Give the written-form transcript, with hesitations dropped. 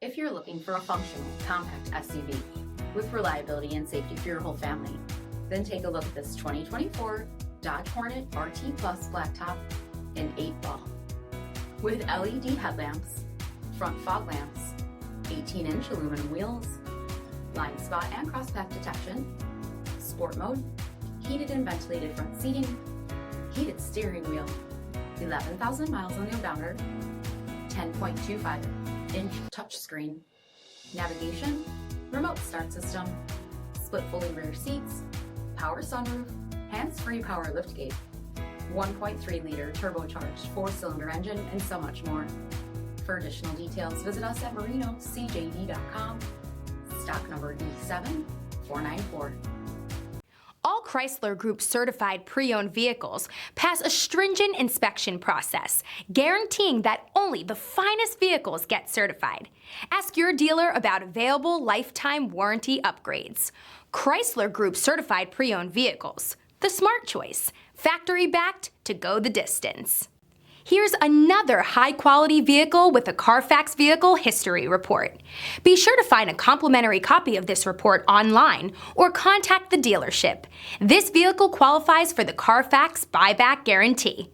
If you're looking for a functional, compact SUV with reliability and safety for your whole family, then take a look at this 2024 Dodge Hornet RT Plus Blacktop in 8-ball. With LED headlamps, front fog lamps, 18-inch aluminum wheels, blind spot and crosspath detection, sport mode, heated and ventilated front seating, heated steering wheel, 11,000 miles on the odometer, 10.25-inch touchscreen, navigation, remote start system, split fully rear seats, power sunroof, hands-free power liftgate, 1.3-liter turbocharged 4-cylinder engine, and so much more. For additional details, visit us at marinocjd.com, stock number D7494. All Chrysler Group certified pre-owned vehicles pass a stringent inspection process, guaranteeing that only the finest vehicles get certified. Ask your dealer about available lifetime warranty upgrades. Chrysler Group certified pre-owned vehicles, the smart choice, factory backed to go the distance. Here's another high-quality vehicle with a CARFAX vehicle history report. Be sure to find a complimentary copy of this report online or contact the dealership. This vehicle qualifies for the CARFAX buyback guarantee.